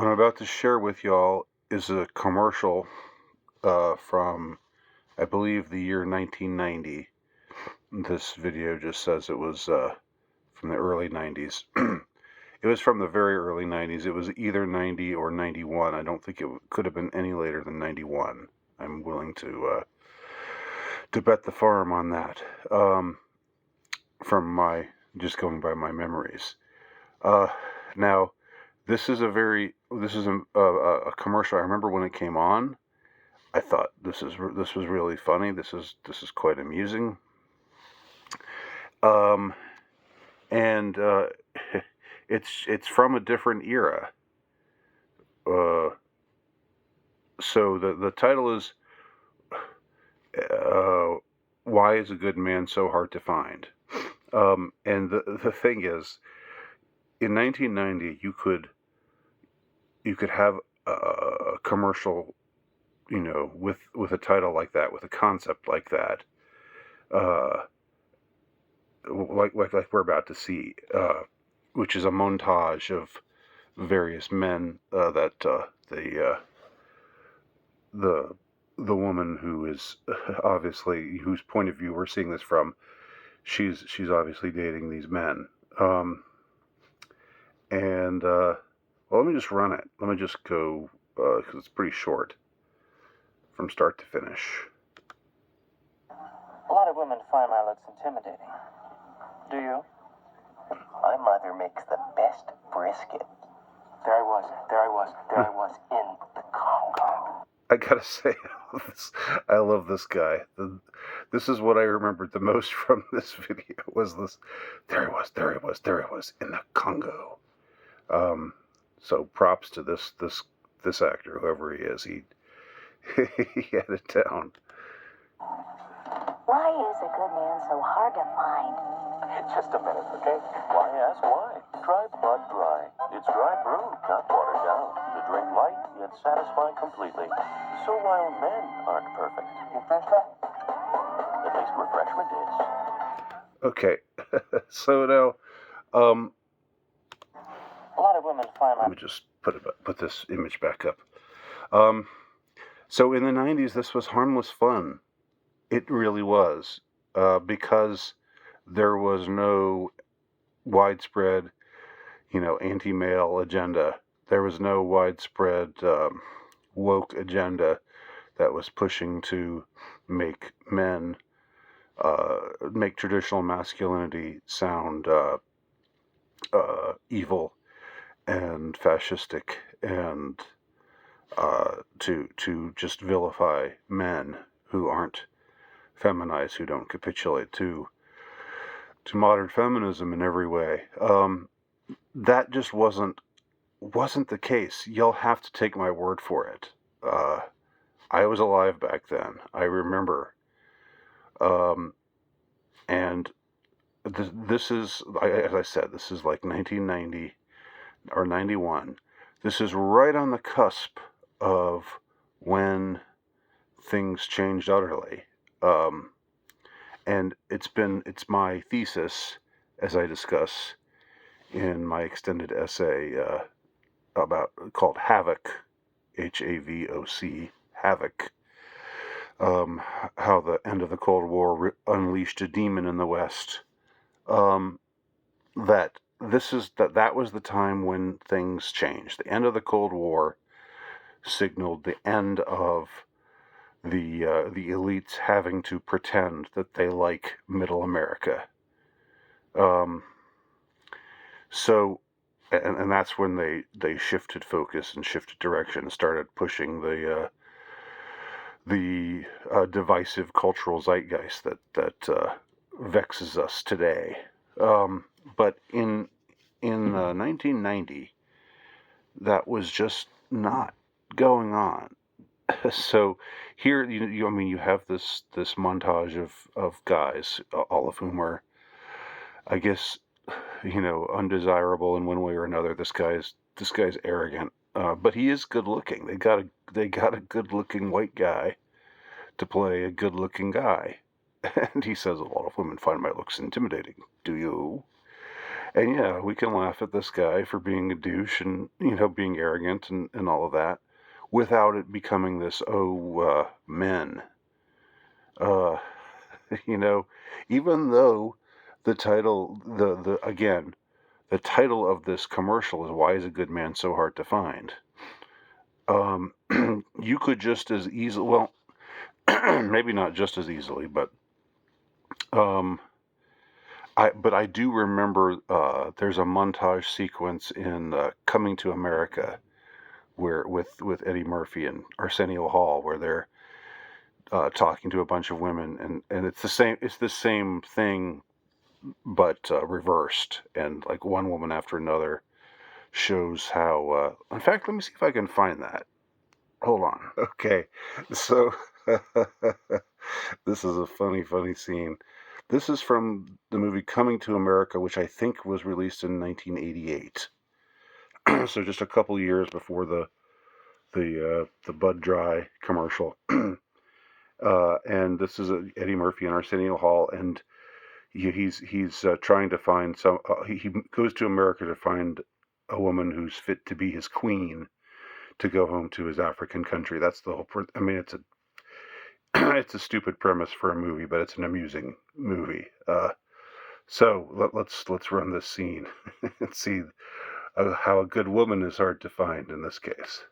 What I'm about to share with y'all is a commercial from, I believe, the year 1990. This video just says it was from the early 90s. It was from the very early 90s. It was either 90 or 91. I don't think it could have been any later than 91. I'm willing to bet the farm on that. From my just going by my memories. Now, this is a commercial. I remember when it came on. I thought this was really funny. This is quite amusing. And it's from a different era. So the title is "Why is a Good Man So Hard to Find?" And the thing is, in 1990, you could have a commercial, with a title like that, with a concept like that, like we're about to see, which is a montage of various men that the woman who is obviously, whose point of view we're seeing this from, she's obviously dating these men. Well, let me just run it. Let me just go, because it's pretty short, from start to finish. A lot of women find my looks intimidating. Do you? My mother makes the best brisket. There I was in the Congo. I gotta say, I love this guy. This is what I remembered the most from this video, was this, there he was in the Congo. So props to this actor, whoever he is. He had it down. Why is a good man so hard to find? Just a minute, okay? Why ask why? Try Bud Dry. It's dry brewed, not watered down. To drink light, yet satisfy completely. So while men aren't perfect, at least refreshment is. Okay, so now, A lot of women find my... let me just put this image back up. So in the 90s, this was harmless fun. It really was, because there was no widespread, anti-male agenda. There was no widespread woke agenda that was pushing to make men, make traditional masculinity sound evil and fascistic, and to just vilify men who aren't feminized, who don't capitulate to modern feminism in every way. That just wasn't the case. You'll have to take my word for it. I was alive back then. I remember. And this is, as I said, this is like 1990 or 91. This is right on the cusp of when things changed utterly. And it's my thesis, as I discuss in my extended essay called Havoc, HAVOC, Havoc, how the end of the Cold War unleashed a demon in the West. That was the time when things changed. The end of the Cold War signaled the end of the elites having to pretend that they like Middle America. So, and that's when they shifted focus and shifted direction and started pushing the divisive cultural zeitgeist that vexes us today. But in 1990, that was just not going on. So here, you have this montage of guys, all of whom are, I guess, undesirable in one way or another. This guy's arrogant, but he is good looking. They got a good looking white guy to play a good looking guy, and he says, a lot of women find my looks intimidating. Do you? And yeah, we can laugh at this guy for being a douche and, being arrogant and all of that without it becoming this, men. Uh, you know, even though the title, again, the title of this commercial is "Why is a Good Man So Hard to Find?" Um, you could just as easily, well, maybe not just as easily, but um, I do remember there's a montage sequence in Coming to America where with Eddie Murphy and Arsenio Hall where they're talking to a bunch of women and it's the same thing but reversed, and like one woman after another shows how in fact, let me see if I can find that. Hold on. Okay, so this is a funny scene. This is from the movie Coming to America, which I think was released in 1988. So just a couple years before the Bud Dry commercial. And this is Eddie Murphy and Arsenio Hall, and he's trying to find he goes to America to find a woman who's fit to be his queen to go home to his African country. That's the whole. I mean, it's a it's a stupid premise for a movie, but it's an amusing movie. So let's run this scene and see how a good woman is hard to find in this case.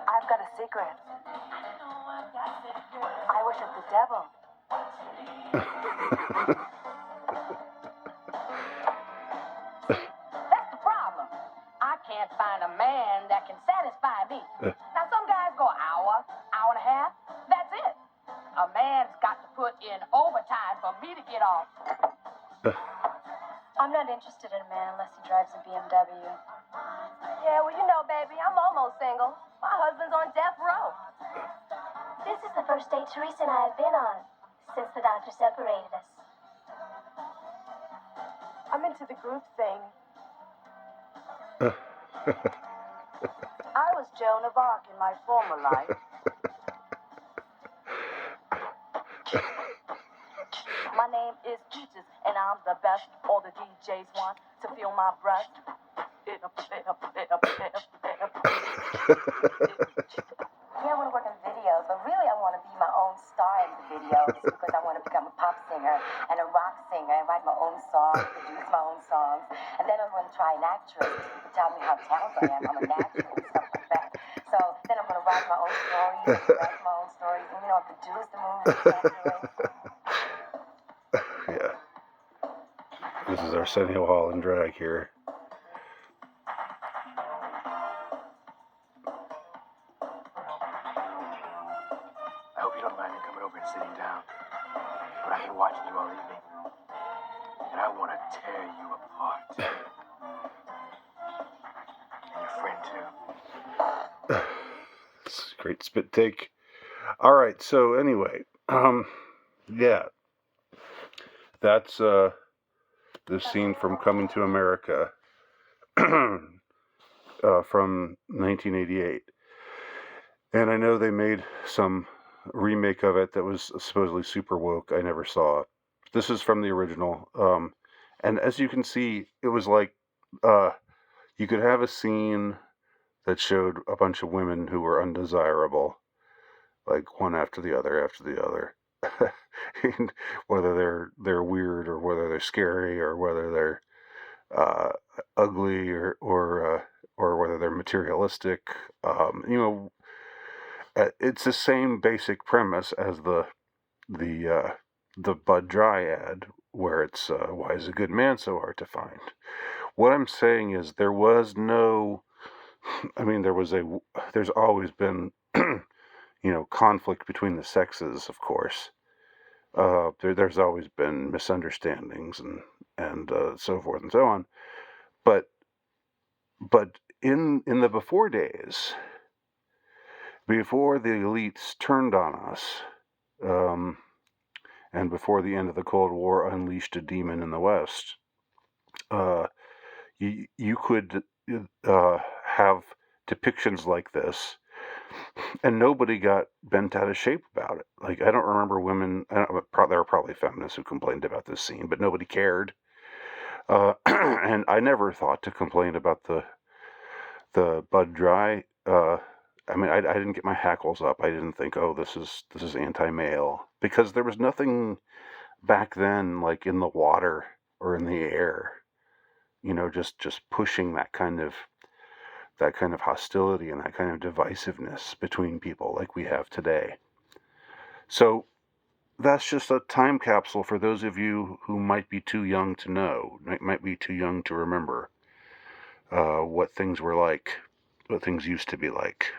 I've got a secret. I worship the devil. That's the problem. I can't find a man that can satisfy me. Now, some guys go an hour, hour and a half. That's it. A man's got to put in overtime for me to get off. I'm not interested in a man unless he drives a BMW. Yeah, well, baby, I'm almost single. My husband's on death row. This is the first date Teresa and I have been on since the doctor separated us. I'm into the group thing. I was Joan of Arc in my former life. My name is Peaches, and I'm the best. All the DJs want to feel my breath. Yeah, I want to work in videos, but really I want to be my own star in the videos because I want to become a pop singer and a rock singer and write my own songs, produce my own songs. And then I'm going to try an actress. People tell me how talented I am. I'm a natural and stuff like that. So then I'm going to write my own stories, write my own stories, and produce the movies. Yeah. This is Arsenio Hall in drag here. I hope you don't mind me coming over and sitting down. But I've been watching you all evening. And I want to tear you apart. And your friend, too. Great spit take. All right, so anyway, yeah. That's the scene from Coming to America from 1988. And I know they made some remake of it that was supposedly super woke. I never saw it. This is from the original. And as you can see, it was like you could have a scene that showed a bunch of women who were undesirable, like one after the other after the other. And whether they're weird or whether they're scary or whether they're ugly or whether they're materialistic, it's the same basic premise as the Bud Dry ad, where it's why is a good man so hard to find? What I'm saying is there was no, I mean there's always been conflict between the sexes, of course. There's always been misunderstandings and so forth and so on, but in the before days, before the elites turned on us, and before the end of the Cold War unleashed a demon in the West, you could have depictions like this and nobody got bent out of shape about it. Like, I don't remember women. There were probably feminists who complained about this scene, but nobody cared. And I never thought to complain about the Bud Dry. I mean, I didn't get my hackles up. I didn't think, oh, this is anti-male, because there was nothing back then like in the water or in the air, just pushing that kind of hostility and that kind of divisiveness between people like we have today. So that's just a time capsule for those of you who might be too young to know, might be too young to remember what things were like, what things used to be like.